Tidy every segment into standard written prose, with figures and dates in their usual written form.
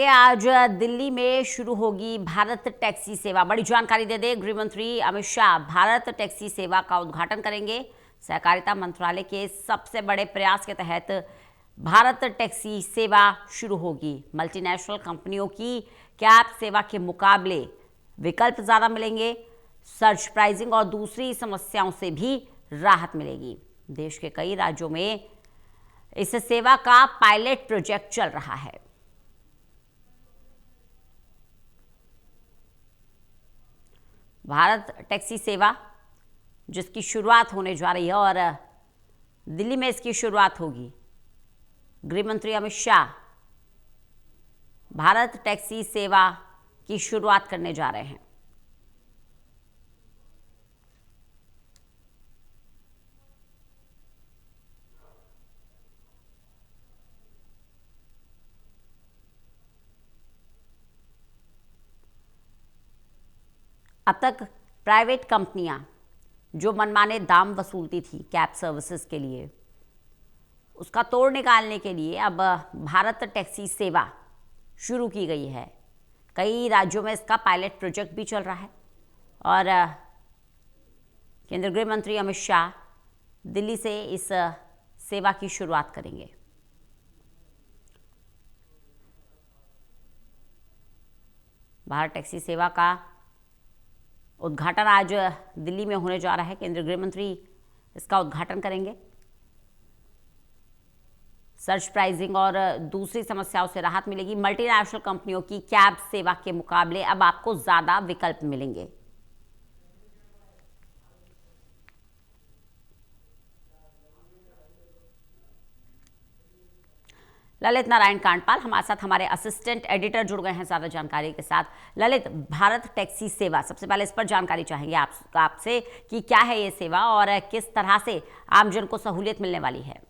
आज दिल्ली में शुरू होगी भारत टैक्सी सेवा। बड़ी जानकारी दे दे गृह मंत्री अमित शाह भारत टैक्सी सेवा का उद्घाटन करेंगे। सहकारिता मंत्रालय के सबसे बड़े प्रयास के तहत भारत टैक्सी सेवा शुरू होगी। मल्टीनेशनल कंपनियों की कैब सेवा के मुकाबले विकल्प ज़्यादा मिलेंगे। सर्च प्राइसिंग और दूसरी समस्याओं से भी राहत मिलेगी। देश के कई राज्यों में इस सेवा का पायलट प्रोजेक्ट चल रहा है। भारत टैक्सी सेवा जिसकी शुरुआत होने जा रही है और दिल्ली में इसकी शुरुआत होगी। गृह मंत्री अमित शाह भारत टैक्सी सेवा की शुरुआत करने जा रहे हैं। अब तक प्राइवेट कंपनियां जो मनमाने दाम वसूलती थी कैब सर्विसेज के लिए, उसका तोड़ निकालने के लिए अब भारत टैक्सी सेवा शुरू की गई है। कई राज्यों में इसका पायलट प्रोजेक्ट भी चल रहा है और केंद्रीय गृह मंत्री अमित शाह दिल्ली से इस सेवा की शुरुआत करेंगे। भारत टैक्सी सेवा का उद्घाटन आज दिल्ली में होने जा रहा है। केंद्रीय गृह मंत्री इसका उद्घाटन करेंगे। सर्च प्राइसिंग और दूसरी समस्याओं से राहत मिलेगी। मल्टीनेशनल कंपनियों की कैब सेवा के मुकाबले अब आपको ज़्यादा विकल्प मिलेंगे। ललित नारायण कांडपाल हमारे साथ, हमारे असिस्टेंट एडिटर जुड़ गए हैं ज़्यादा जानकारी के साथ। ललित, भारत टैक्सी सेवा, सबसे पहले इस पर जानकारी चाहेंगे आपसे कि क्या है ये सेवा और किस तरह से आमजन को सहूलियत मिलने वाली है।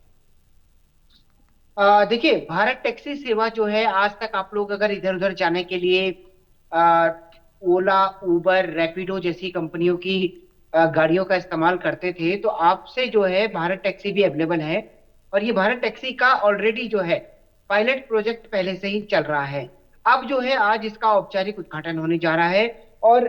देखिए, भारत टैक्सी सेवा जो है, आज तक आप लोग अगर इधर उधर जाने के लिए आ, ओला, उबर, रैपिडो जैसी कंपनियों की गाड़ियों का इस्तेमाल करते थे, तो आपसे जो है भारत टैक्सी भी अवेलेबल है। और ये भारत टैक्सी का ऑलरेडी जो है पायलट प्रोजेक्ट पहले से ही चल रहा है। अब जो है आज इसका औपचारिक उद्घाटन होने जा रहा है और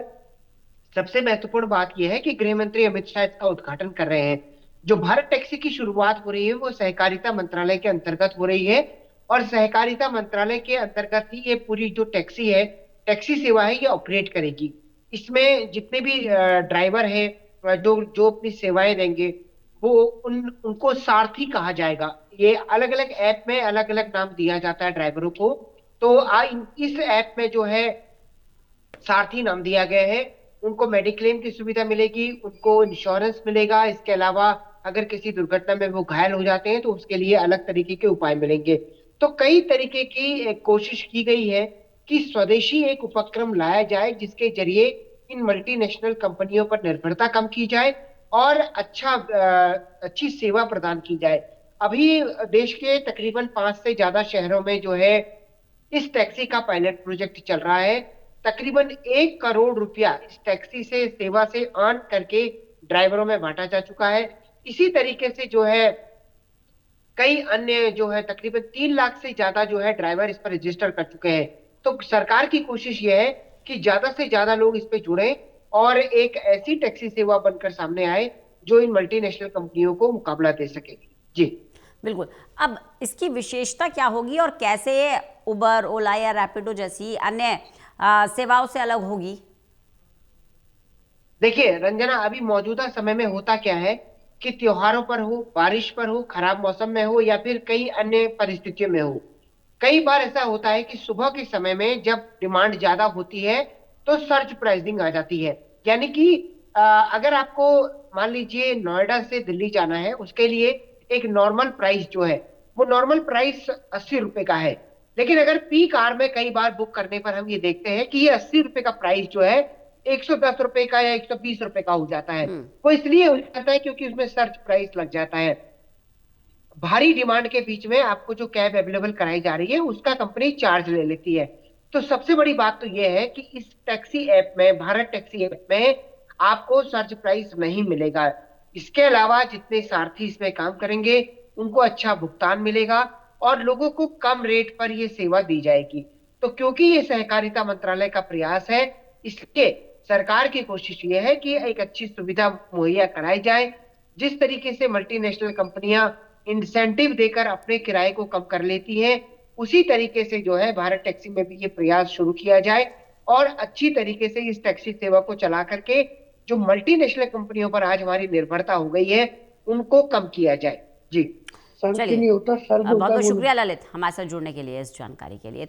सबसे महत्वपूर्ण बात यह है कि गृह मंत्री अमित शाह इसका उद्घाटन कर रहे हैं। जो भारत टैक्सी की शुरुआत हो रही है वो सहकारिता मंत्रालय के अंतर्गत हो रही है और सहकारिता मंत्रालय के अंतर्गत ही ये पूरी जो टैक्सी है, टैक्सी सेवा है, ये ऑपरेट करेगी। इसमें जितने भी ड्राइवर हैं जो जो अपनी सेवाएं देंगे, वो उनको सारथी कहा जाएगा। ये अलग अलग ऐप में अलग अलग नाम दिया जाता है ड्राइवरों को। तो इस ऐप में जो है सारथी नाम दिया गया है। उनको मेडिक्लेम की सुविधा मिलेगी, उनको इंश्योरेंस मिलेगा। इसके अलावा अगर किसी दुर्घटना में वो घायल हो जाते हैं तो उसके लिए अलग तरीके के उपाय मिलेंगे। तो कई तरीके की कोशिश की गई है कि स्वदेशी एक उपक्रम लाया जाए जिसके जरिए इन मल्टीनेशनल कंपनियों पर निर्भरता कम की जाए और अच्छी सेवा प्रदान की जाए। अभी देश के तकरीबन 5 से ज्यादा शहरों में जो है इस टैक्सी का पायलट प्रोजेक्ट चल रहा है। तकरीबन 1 करोड़ रुपया इस टैक्सी से सेवा से अर्न करके ड्राइवरों में बांटा जा चुका है। इसी तरीके से जो है कई अन्य जो है तकरीबन 3 लाख से ज्यादा जो है ड्राइवर इस पर रजिस्टर कर चुके हैं। तो सरकार की कोशिश यह है कि ज्यादा से ज्यादा लोग इस पे जुड़े और एक ऐसी टैक्सी सेवा बनकर सामने आए जो इन मल्टीनेशनल कंपनियों को मुकाबला दे सकेगी। जी बिल्कुल। अब इसकी विशेषता क्या होगी और कैसे उबर, ओला या रैपिडो जैसी अन्य सेवाओं से अलग होगी? देखिए रंजना, अभी मौजूदा समय में होता क्या है कि त्योहारों पर हो, बारिश पर हो, खराब मौसम में हो या फिर कई अन्य परिस्थितियों में हो, कई बार ऐसा होता है कि सुबह के समय में जब डिमांड ज्यादा होती है तो सर्ज प्राइसिंग आ जाती है। यानी कि अगर आपको मान लीजिए नोएडा से दिल्ली जाना है, उसके लिए एक नॉर्मल प्राइस जो है वो नॉर्मल प्राइस 80 रुपए का है। लेकिन अगर पीक आवर में कई बार बुक करने पर हम ये देखते हैं कि ये 80 रुपए का प्राइस जो है 110 रुपए का या 120 रुपए का हो जाता है। हम्म। वो इसलिए हो जाता है क्योंकि उसमें सर्च प्राइस लग जाता है। भारी डिमांड के बीच में आपको जो कैब अवेलेबल कराई जा रही है उसका कंपनी चार्ज ले लेती है। तो सबसे बड़ी बात तो यह है कि इस टैक्सी ऐप में, भारत टैक्सी ऐप में आपको सर्च प्राइस नहीं मिलेगा। इसके अलावा जितने सारथी इसमें काम करेंगे उनको अच्छा भुगतान मिलेगा और लोगों को कम रेट पर यह सेवा दी जाएगी। तो क्योंकि ये सहकारिता मंत्रालय का प्रयास है, इसके सरकार की कोशिश ये है कि एक अच्छी सुविधा मुहैया कराई जाए। जिस तरीके से मल्टीनेशनल कंपनियां इंसेंटिव देकर अपने किराए को कम कर लेती हैं, उसी तरीके से जो है भारत टैक्सी में भी ये प्रयास शुरू किया जाए और अच्छी तरीके से इस टैक्सी सेवा को चला करके जो मल्टीनेशनल कंपनियों पर आज हमारी निर्भरता हो गई है, उनको कम किया जाए। जी। सर के चलिए, नहीं होता, सर बहुत बोलता बहुत है शुक्रिया ललित हमारे साथ जुड़ने के लिए, इस जानकारी के लिए।